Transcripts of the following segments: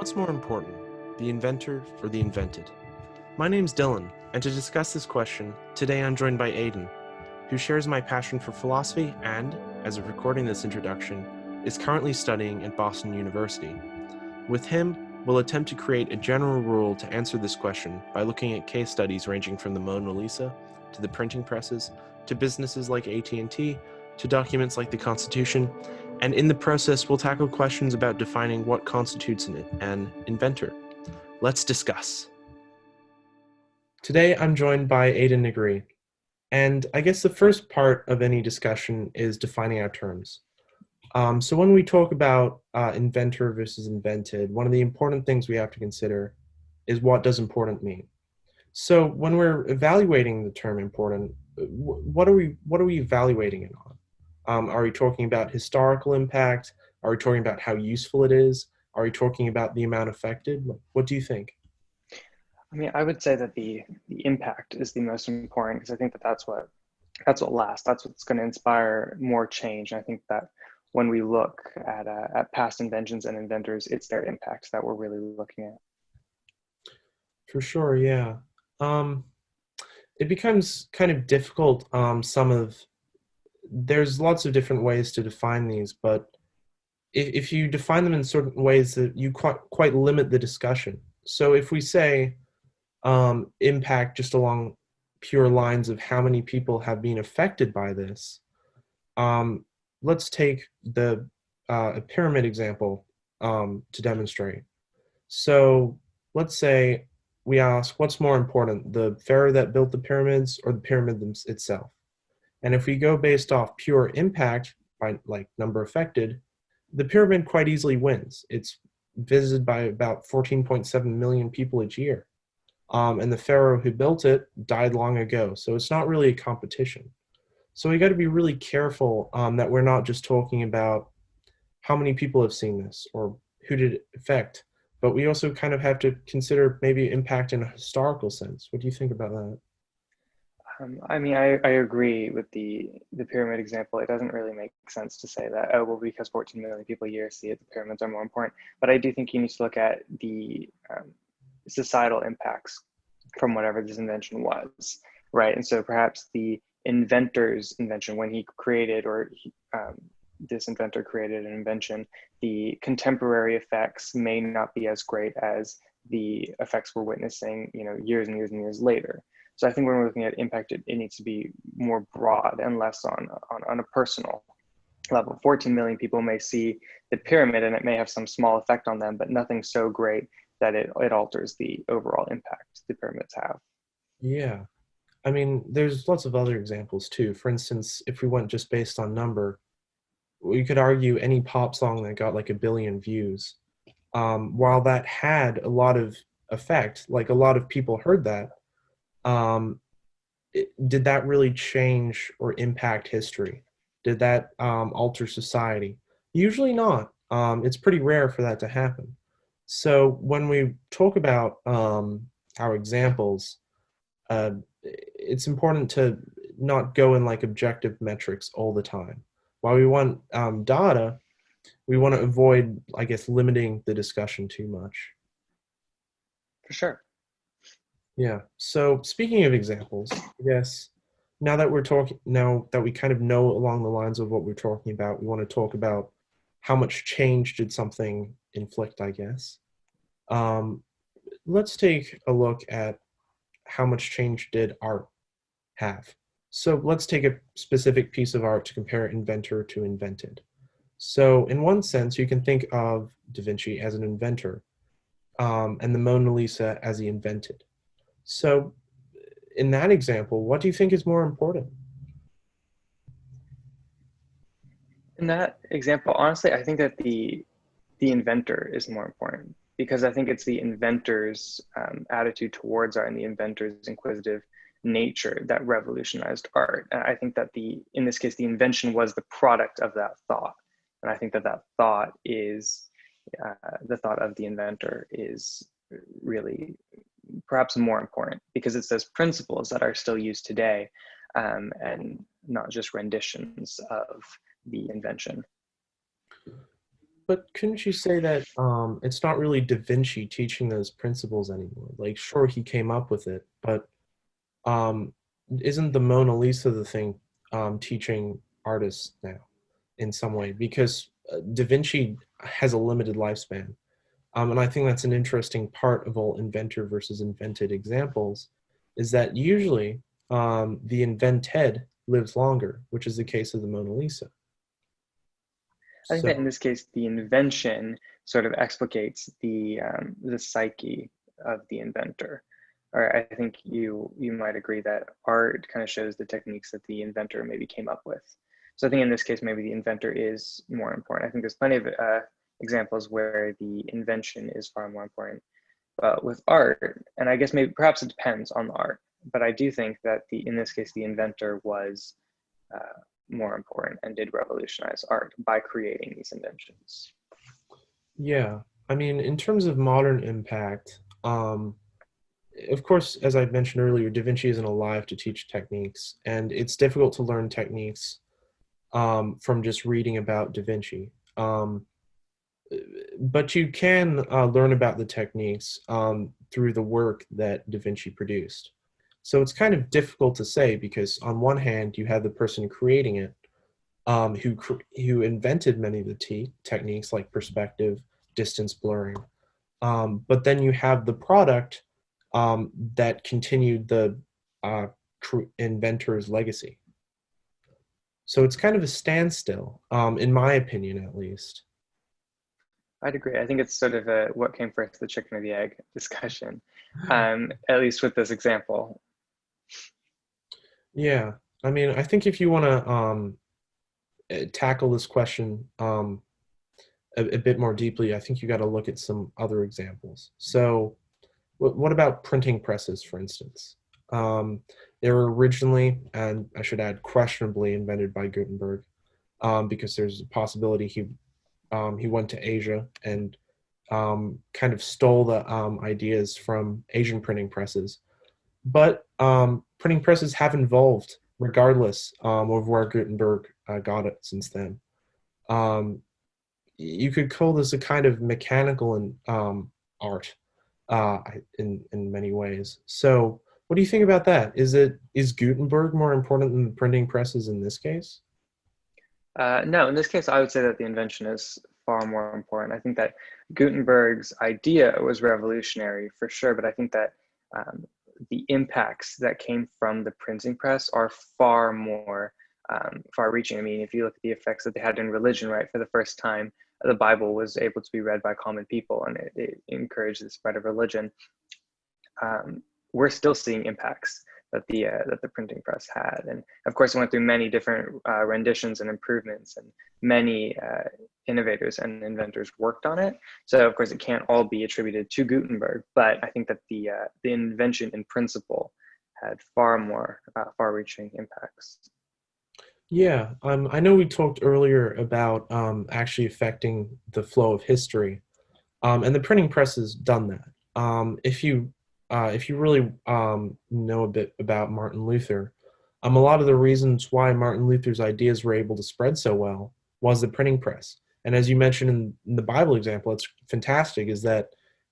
What's more important, the inventor or the invented? My name's Dylan, and to discuss this question, today I'm joined by Aden, who shares my passion for philosophy and, as of recording this introduction, is currently studying at Boston University. With him, we'll attempt to create a general rule to answer this question by looking at case studies ranging from the Mona Lisa, to the printing presses, to businesses like AT&T, to documents like the Constitution, and in the process we'll tackle questions about defining what constitutes an inventor. Let's discuss. Today I'm joined by Aden Negri, and I guess the first part of any discussion is defining our terms. So when we talk about inventor versus invented, one of the important things we have to consider is what does important mean. So when we're evaluating the term important, what are we evaluating it on? Are we talking about historical impact? Are we talking about how useful it is? Are we talking about the amount affected? What do you think? I mean, I would say that the impact is the most important because I think that that's what lasts. That's what's going to inspire more change. And I think that when we look at past inventions and inventors, it's their impacts that we're really looking at. For sure, yeah. It becomes kind of difficult. There's lots of different ways to define these, but if you define them in certain ways, that you quite limit the discussion. So if we say impact just along pure lines of how many people have been affected by this, let's take a pyramid example to demonstrate. So let's say we ask, what's more important, the pharaoh that built the pyramids or the pyramid itself? And if we go based off pure impact by like number affected, the pyramid quite easily wins. It's visited by about 14.7 million people each year. And the pharaoh who built it died long ago. So it's not really a competition. So we got to be really careful that we're not just talking about how many people have seen this or who did it affect, but we also kind of have to consider maybe impact in a historical sense. What do you think about that? I mean, I agree with the pyramid example. It doesn't really make sense to say that, oh, well, because 14 million people a year see it, the pyramids are more important. But I do think you need to look at the societal impacts from whatever this invention was, right? And so perhaps the inventor's invention, when he created this inventor created an invention, the contemporary effects may not be as great as the effects we're witnessing, years and years and years later. So I think when we're looking at impact, it needs to be more broad and less on a personal level. 14 million people may see the pyramid and it may have some small effect on them, but nothing so great that it alters the overall impact the pyramids have. Yeah. I mean, there's lots of other examples too. For instance, if we went just based on number, we could argue any pop song that got like 1 billion views, while that had a lot of effect, like a lot of people heard that, did that really change or impact history? Did that alter society? Usually not. It's pretty rare for that to happen. So when we talk about our examples, it's important to not go in like objective metrics all the time. While we want data, we want to avoid, I guess, limiting the discussion too much. For sure. Yeah. So speaking of examples, I guess now that we kind of know along the lines of what we're talking about, we want to talk about how much change did something inflict, I guess. Let's take a look at how much change did art have. So let's take a specific piece of art to compare inventor to invented. So in one sense, you can think of Da Vinci as an inventor, and the Mona Lisa as the invented. So in that example, what do you think is more important? In that example, honestly, I think that the inventor is more important because I think it's the inventor's attitude towards art and the inventor's inquisitive nature that revolutionized art. And I think that in this case, the invention was the product of that thought. And I think that thought is, the thought of the inventor is really perhaps more important because it's those principles that are still used today and not just renditions of the invention. But couldn't you say that it's not really Da Vinci teaching those principles anymore? Like, sure, he came up with it, but um, isn't the Mona Lisa the thing teaching artists now in some way? Because Da Vinci has a limited lifespan. And I think that's an interesting part of all inventor versus invented examples, is that usually the invented lives longer, which is the case of the Mona Lisa. I think that in So this case, the invention sort of explicates the psyche of the inventor. Or I think you might agree that art kind of shows the techniques that the inventor maybe came up with. So I think in this case, maybe the inventor is more important. I think there's plenty of examples where the invention is far more important. But with art, and I guess maybe perhaps it depends on the art, but I do think that the in this case the inventor was more important and did revolutionize art by creating these inventions. yeah, I mean, in terms of modern impact, of course, as I mentioned earlier, Da Vinci isn't alive to teach techniques, and it's difficult to learn techniques from just reading about Da Vinci. But you can learn about the techniques through the work that Da Vinci produced. So it's kind of difficult to say because on one hand you have the person creating it, who invented many of the techniques like perspective, distance blurring, but then you have the product that continued the uh, inventor's legacy. So it's kind of a standstill, in my opinion, at least. I'd agree. I think it's sort of a what came first, the chicken or the egg discussion, at least with this example. Yeah, I mean, I think if you want to tackle this question a bit more deeply, I think you got to look at some other examples. So, what about printing presses, for instance? Um, they were originally, and I should add, questionably invented by Gutenberg, because there's a possibility he went to Asia and kind of stole the ideas from Asian printing presses. But printing presses have evolved regardless of where Gutenberg got it since then. Um, you could call this a kind of mechanical and art in many ways. So, what do you think about that? Is Gutenberg more important than the printing presses in this case? No, in this case, I would say that the invention is far more important. I think that Gutenberg's idea was revolutionary for sure, but I think that um, the impacts that came from the printing press are far more far-reaching. I mean, if you look at the effects that they had in religion, right, for the first time, the Bible was able to be read by common people, and it encouraged the spread of religion. We're still seeing impacts that the printing press had, and of course, it went through many different renditions and improvements, and many innovators and inventors worked on it. So, of course, it can't all be attributed to Gutenberg, but I think that the invention in principle had far more far-reaching impacts. Yeah, I know we talked earlier about actually affecting the flow of history, and the printing press has done that. If you really know a bit about Martin Luther, a lot of the reasons why Martin Luther's ideas were able to spread so well was the printing press. And as you mentioned in the Bible example, it's fantastic. Is that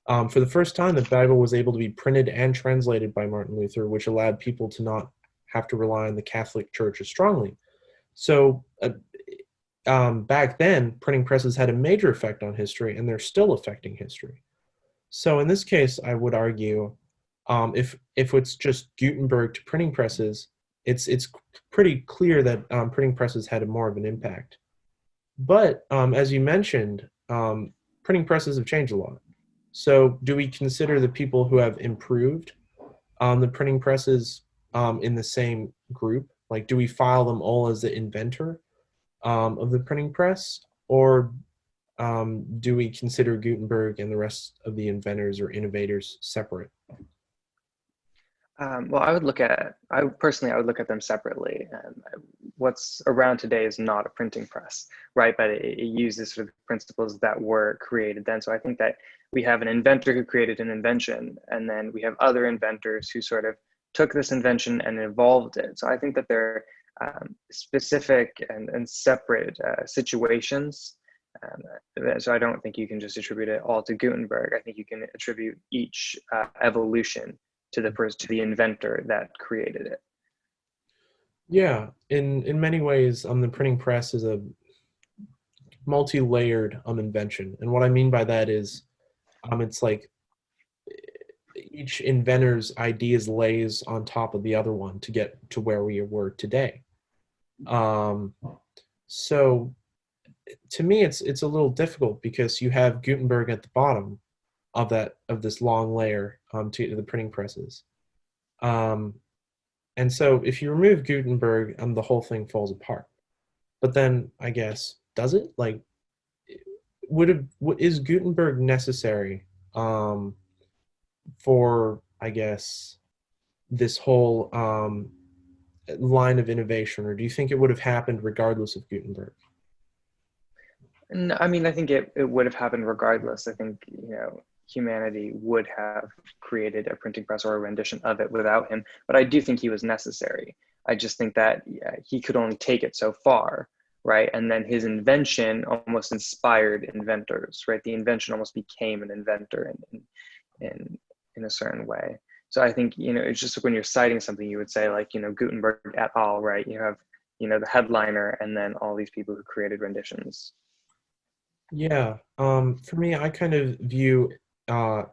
for the first time the Bible was able to be printed and translated by Martin Luther, which allowed people to not have to rely on the Catholic Church as strongly. So back then, printing presses had a major effect on history, and they're still affecting history. So in this case, I would argue, if it's just Gutenberg to printing presses, it's pretty clear that printing presses had a more of an impact. But as you mentioned, printing presses have changed a lot. So do we consider the people who have improved the printing presses in the same group? Like, do we file them all as the inventor of the printing press, or do we consider Gutenberg and the rest of the inventors or innovators separate? Well, I personally, I would look at them separately. What's around today is not a printing press, right? But it uses sort of principles that were created then. So I think that we have an inventor who created an invention, and then we have other inventors who sort of took this invention and evolved it. So I think that they're specific and separate situations So I don't think you can just attribute it all to Gutenberg. I think you can attribute each evolution to the inventor that created it. Yeah, in many ways, the printing press is a multi-layered invention, and what I mean by that is, it's like each inventor's ideas lays on top of the other one to get to where we were today. Um, so to me, it's a little difficult because you have Gutenberg at the bottom of this long layer to the printing presses. Um, and so if you remove Gutenberg, the whole thing falls apart. But then I guess does it? Like, is Gutenberg necessary um, for I guess this whole line of innovation, or do you think it would have happened regardless of Gutenberg? No, I mean, I think it would have happened regardless. I think, humanity would have created a printing press or a rendition of it without him. But I do think he was necessary. I just think that he could only take it so far, right? And then his invention almost inspired inventors, right? The invention almost became an inventor in, in a certain way. So I think, it's just like when you're citing something, you would say like, Gutenberg et al., right? You have, the headliner and then all these people who created renditions. Yeah, for me, I kind of view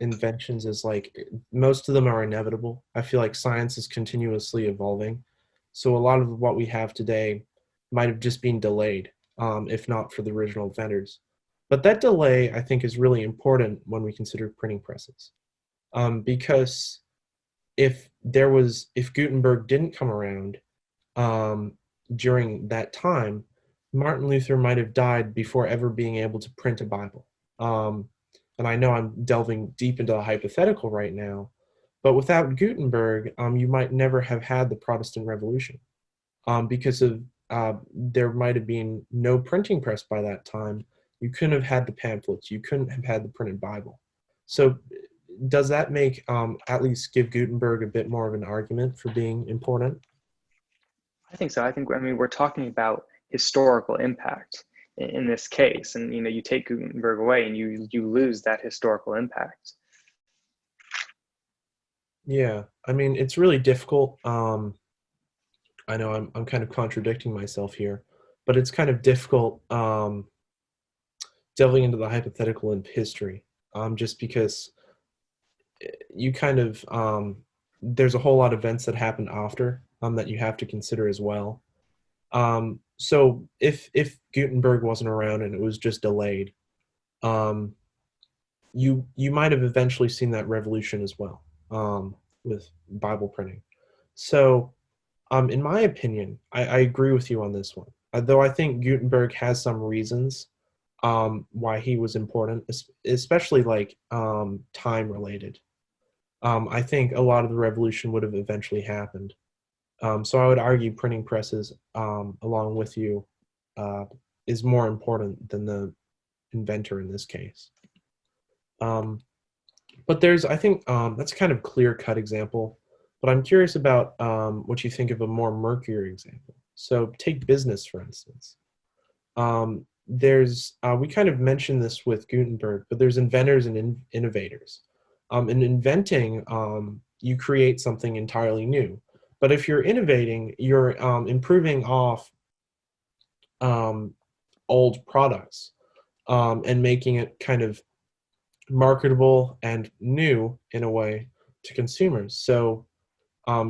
inventions as like most of them are inevitable. I feel like science is continuously evolving, so a lot of what we have today might have just been delayed, if not for the original inventors. But that delay, I think, is really important when we consider printing presses, because if Gutenberg didn't come around um, during that time, Martin Luther might have died before ever being able to print a Bible. Um, and I know I'm delving deep into a hypothetical right now, but without Gutenberg, you might never have had the Protestant Revolution, because of there might have been no printing press by that time. You couldn't have had the pamphlets. You couldn't have had the printed Bible. So, does that make at least give Gutenberg a bit more of an argument for being important? I think so. I mean, we're talking about historical impact in this case, and you take Gutenberg away, and you lose that historical impact. Yeah, I mean, it's really difficult. I know I'm kind of contradicting myself here, but it's kind of difficult delving into the hypothetical in history, just because you kind of there's a whole lot of events that happened after that you have to consider as well. So if Gutenberg wasn't around and it was just delayed, um, you might have eventually seen that revolution as well, with Bible printing. So, in my opinion, I agree with you on this one. Though I think Gutenberg has some reasons why he was important, especially like time related. I think a lot of the revolution would have eventually happened. So I would argue printing presses, along with you, uh, is more important than the inventor in this case. Um, but I think that's kind of clear cut example. But I'm curious about what you think of a more murkier example. So take business, for instance. We kind of mentioned this with Gutenberg, but there's inventors and innovators. In inventing, you create something entirely new. But if you're innovating, you're improving off um, old products, and making it kind of marketable and new in a way to consumers. So,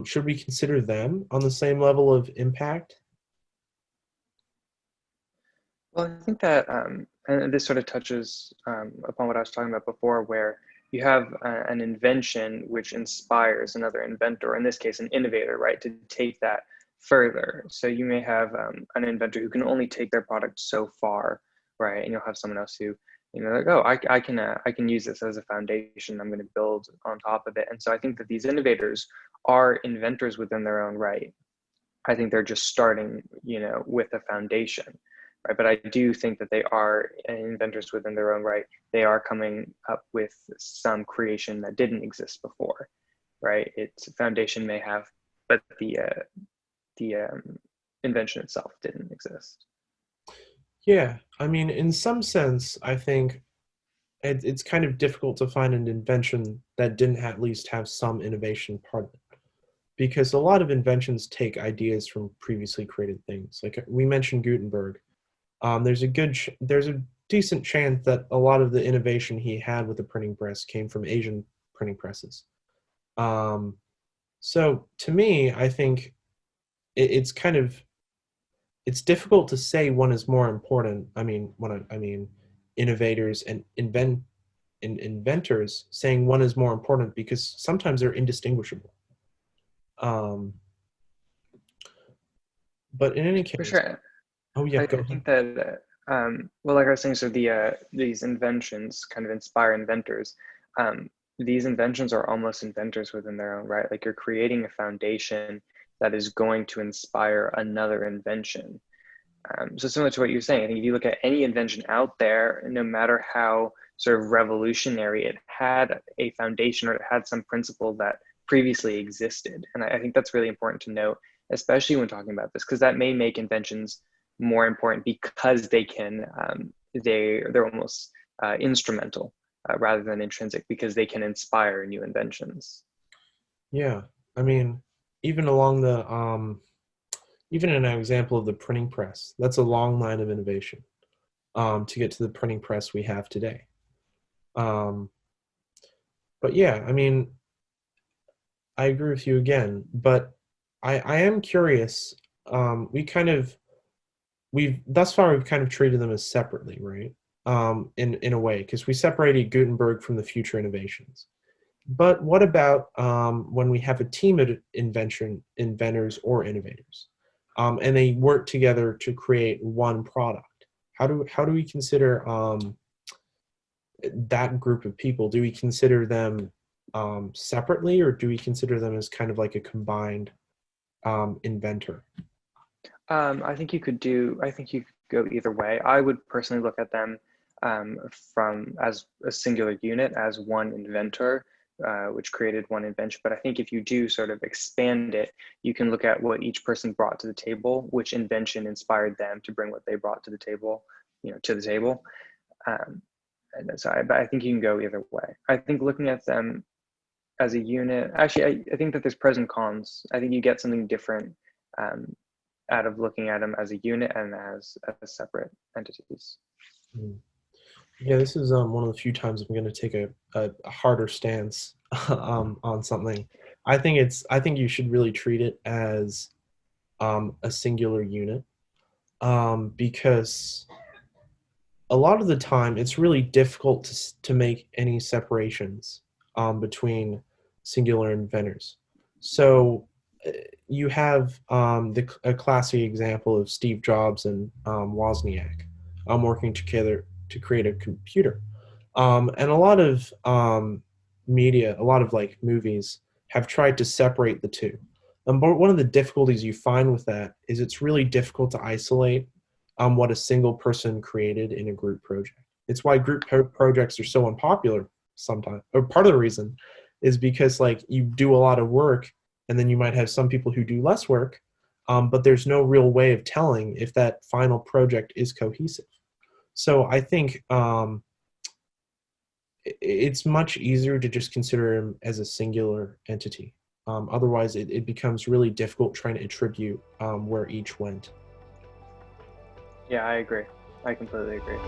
should we consider them on the same level of impact? Well, I think that, and this sort of touches upon what I was talking about before, where you have an invention which inspires another inventor, in this case, an innovator, right, to take that further. So you may have an inventor who can only take their product so far, right, and you'll have someone else who, like, oh, I can use this as a foundation. I'm going to build on top of it. And so I think that these innovators are inventors within their own right. I think they're just starting, with a foundation, right? But I do think that they are inventors within their own right. They are coming up with some creation that didn't exist before, right? Its foundation may have, but the invention itself didn't exist. Yeah, I mean, in some sense, I think it's kind of difficult to find an invention that didn't at least have some innovation part of it. Because a lot of inventions take ideas from previously created things. Like we mentioned Gutenberg. There's a decent chance that a lot of the innovation he had with the printing press came from Asian printing presses. Um, so to me, I think it's kind of it's difficult to say one is more important. I mean, I mean innovators and inventors saying one is more important because sometimes they're indistinguishable. Um, but in any For case, sure. oh yeah, I go ahead. think that, well, like I was saying, so these inventions kind of inspire inventors. These inventions are almost inventors within their own right. Like you're creating a foundation that is going to inspire another invention. So similar to what you're saying, I think if you look at any invention out there, no matter how sort of revolutionary, it had a foundation or it had some principle that previously existed. And I think that's really important to note, especially when talking about this, because that may make inventions more important because they can, they're almost instrumental rather than intrinsic because they can inspire new inventions. Yeah, I mean, even along the even an example of the printing press, that's a long line of innovation to get to the printing press we have today. Um, but yeah, I mean, I agree with you again, but I am curious. We kind of we've thus far we've kind of treated them as separately, right? In a way, because we separated Gutenberg from the future innovations. But what about when we have a team of inventors or innovators, and they work together to create one product? How do we consider that group of people? Do we consider them separately, or do we consider them as kind of like a combined inventor? I think you could go either way. I would personally look at them from as a singular unit, as one inventor, which created one invention. But I think if you do sort of expand it, you can look at what each person brought to the table, which invention inspired them to bring what they brought to the table, to the table. Um, and so but I think you can go either way. I think looking at them as a unit, actually, I think that there's pros and cons. I think you get something different um, out of looking at them as a unit and as separate entities. Hmm. Yeah, this is one of the few times I'm going to take a harder stance on something. I think you should really treat it as a singular unit because a lot of the time it's really difficult to make any separations between singular inventors. So you have a classic example of Steve Jobs and Wozniak working together to create a computer. And a lot of media, a lot of like movies have tried to separate the two. But one of the difficulties you find with that is it's really difficult to isolate what a single person created in a group project. It's why projects are so unpopular sometimes. Or part of the reason is because like you do a lot of work and then you might have some people who do less work, but there's no real way of telling if that final project is cohesive. So I think it's much easier to just consider him as a singular entity. Otherwise, it becomes really difficult trying to attribute where each went. Yeah, I agree. I completely agree.